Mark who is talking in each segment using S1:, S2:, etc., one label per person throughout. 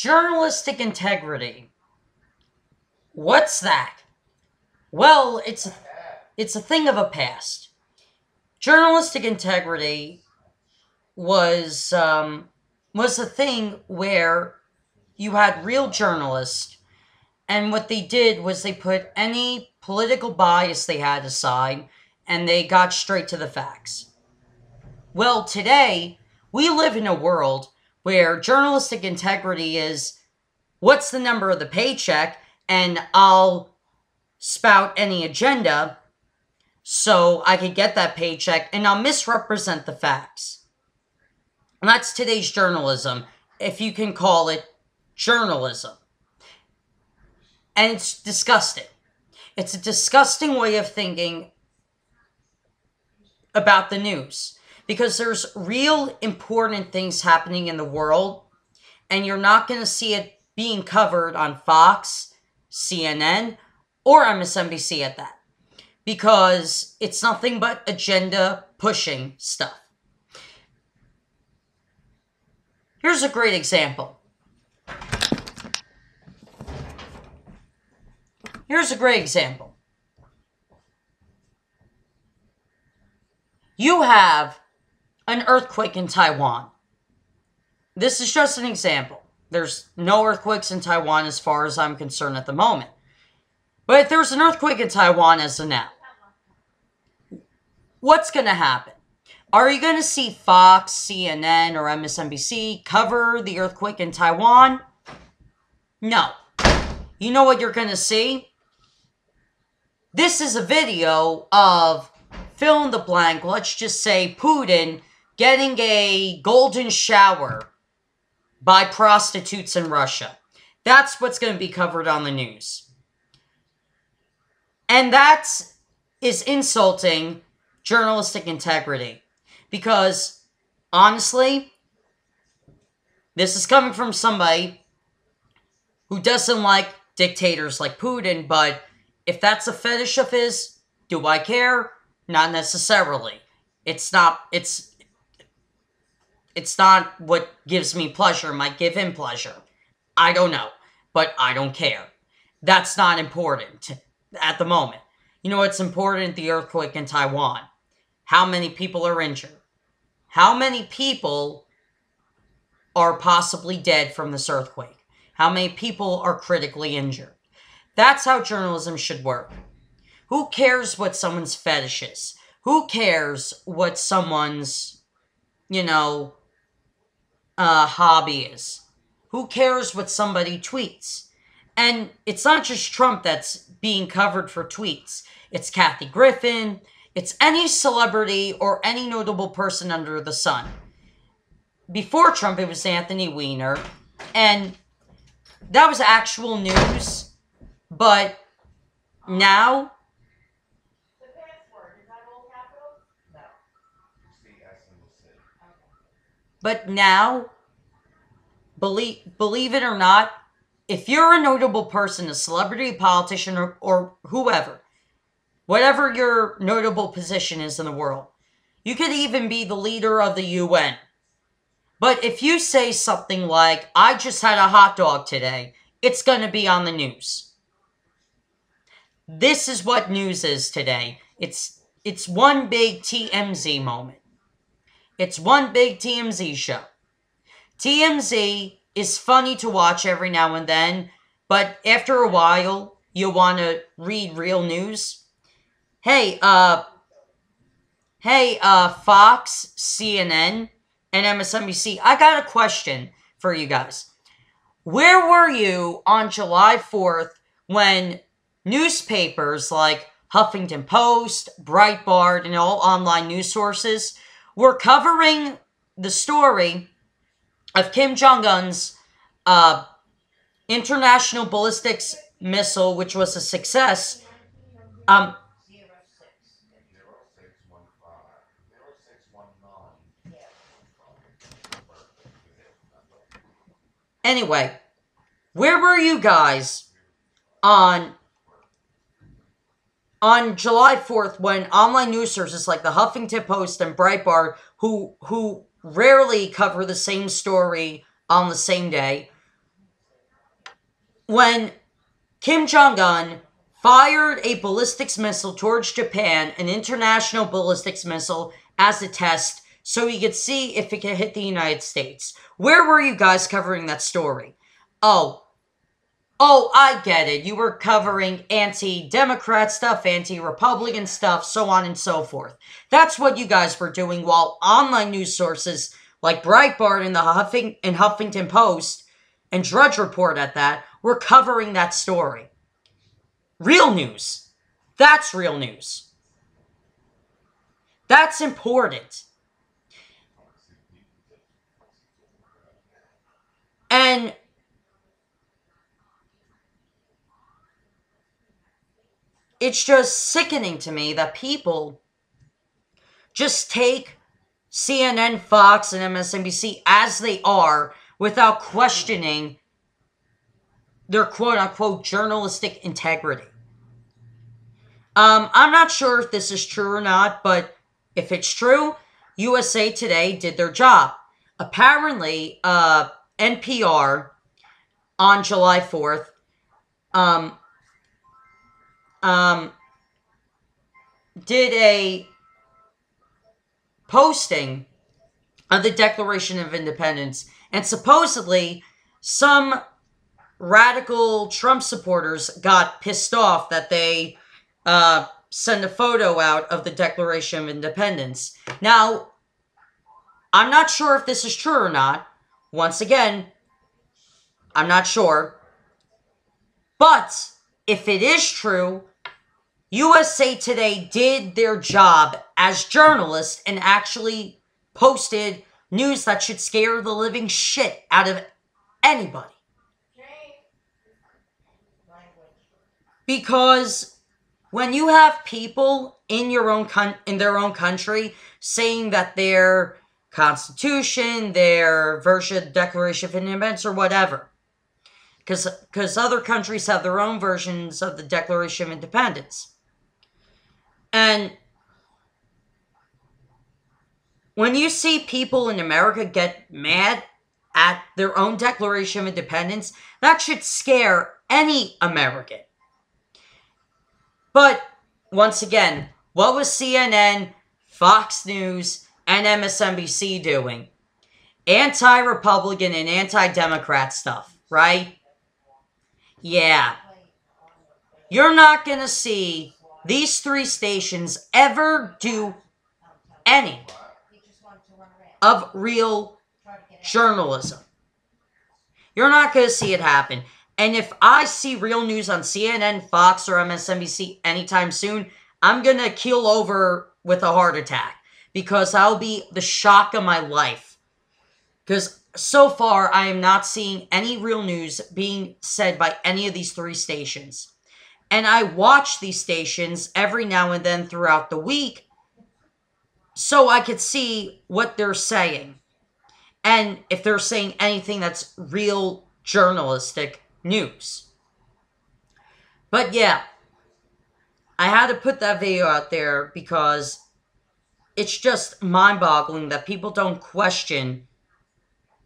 S1: Journalistic integrity. What's that? Well, it's a thing of a past. Journalistic integrity was a thing where you had real journalists, and what they did was they put any political bias they had aside, and they got straight to the facts. Well, today, we live in a world where journalistic integrity is, what's the number of the paycheck, and I'll spout any agenda so I could get that paycheck, and I'll misrepresent the facts. And that's today's journalism, if you can call it journalism. And it's disgusting. It's a disgusting way of thinking about the news. Because there's real important things happening in the world, and you're not going to see it being covered on Fox, CNN, or MSNBC at that. Because it's nothing but agenda-pushing stuff. Here's a great example. You have an earthquake in Taiwan. This is just an example. There's no earthquakes in Taiwan as far as I'm concerned at the moment. But if there's an earthquake in Taiwan as of now, what's going to happen? Are you going to see Fox, CNN, or MSNBC cover the earthquake in Taiwan? No. You know what you're going to see? This is a video of fill in the blank, let's just say Putin getting a golden shower by prostitutes in Russia. That's what's going to be covered on the news. And that is insulting journalistic integrity. Because, honestly, this is coming from somebody who doesn't like dictators like Putin, but if that's a fetish of his, do I care? Not necessarily. It's not what gives me pleasure. It might give him pleasure. I don't know. But I don't care. That's not important at the moment. You know what's important? The earthquake in Taiwan. How many people are injured? How many people are possibly dead from this earthquake? How many people are critically injured? That's how journalism should work. Who cares what someone's fetish is? Who cares what someone's, hobby is? Who cares what somebody tweets? And it's not just Trump that's being covered for tweets. It's Kathy Griffin. It's any celebrity or any notable person under the sun. Before Trump, it was Anthony Weiner. And that was actual news. But now, believe it or not, if you're a notable person, a celebrity, politician, or whoever, whatever your notable position is in the world, you could even be the leader of the UN. But if you say something like, I just had a hot dog today, it's going to be on the news. This is what news is today. It's one big TMZ moment. It's one big TMZ show. TMZ is funny to watch every now and then, but after a while, you want to read real news. Hey, Fox, CNN, and MSNBC, I got a question for you guys. Where were you on July 4th when newspapers like Huffington Post, Breitbart, and all online news sources were covering the story of Kim Jong-un's international ballistics missile, which was a success? Anyway, where were you guys on July 4th when online news sources like the Huffington Post and Breitbart, who rarely cover the same story on the same day, when Kim Jong-un fired a ballistics missile towards Japan, an international ballistics missile, as a test so he could see if it could hit the United States. Where were you guys covering that story? Oh, I get it. You were covering anti-Democrat stuff, anti-Republican stuff, so on and so forth. That's what you guys were doing, while online news sources like Breitbart and the Huffington Post and Drudge Report at that were covering that story. Real news. That's real news. That's important. And it's just sickening to me that people just take CNN, Fox, and MSNBC as they are without questioning their quote-unquote journalistic integrity. I'm not sure if this is true or not, but if it's true, USA Today did their job. Apparently, NPR on July 4th did a posting of the Declaration of Independence, and supposedly some radical Trump supporters got pissed off that they sent a photo out of the Declaration of Independence. Now, I'm not sure if this is true or not. Once again, I'm not sure. But if it is true, USA Today did their job as journalists and actually posted news that should scare the living shit out of anybody. Because when you have people in their own country saying that their Constitution, their version of the Declaration of Independence, or whatever, because other countries have their own versions of the Declaration of Independence. And when you see people in America get mad at their own Declaration of Independence, that should scare any American. But, once again, what was CNN, Fox News, and MSNBC doing? Anti-Republican and anti-Democrat stuff, right? Yeah. You're not going to see these three stations ever do any of real journalism. You're not going to see it happen. And if I see real news on CNN, Fox, or MSNBC anytime soon, I'm going to keel over with a heart attack. Because I'll be the shock of my life. Because so far, I am not seeing any real news being said by any of these three stations. And I watch these stations every now and then throughout the week so I could see what they're saying. And if they're saying anything that's real journalistic news. But yeah, I had to put that video out there because it's just mind-boggling that people don't question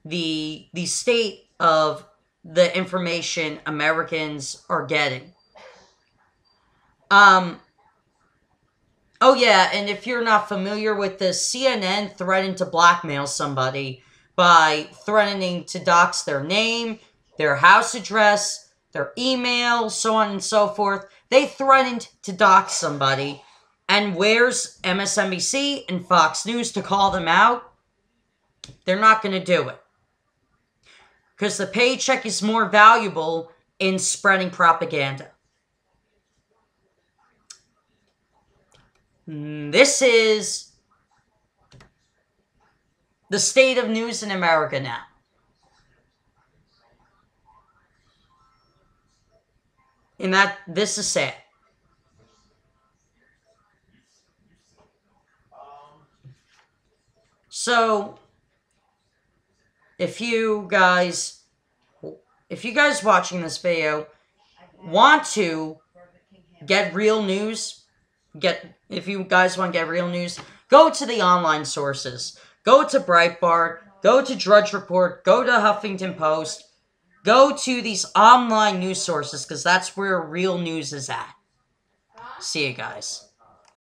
S1: the state of the information Americans are getting. Oh yeah, and if you're not familiar with this, CNN threatened to blackmail somebody by threatening to dox their name, their house address, their email, so on and so forth. They threatened to dox somebody. And where's MSNBC and Fox News to call them out? They're not going to do it. Because the paycheck is more valuable in spreading propaganda. This is the state of news in America now. And this is sad. So, if you guys watching this video want to get real news, if you guys want to get real news, go to the online sources. Go to Breitbart, go to Drudge Report, go to Huffington Post, Go to these online news sources because that's where real news is at. See you guys.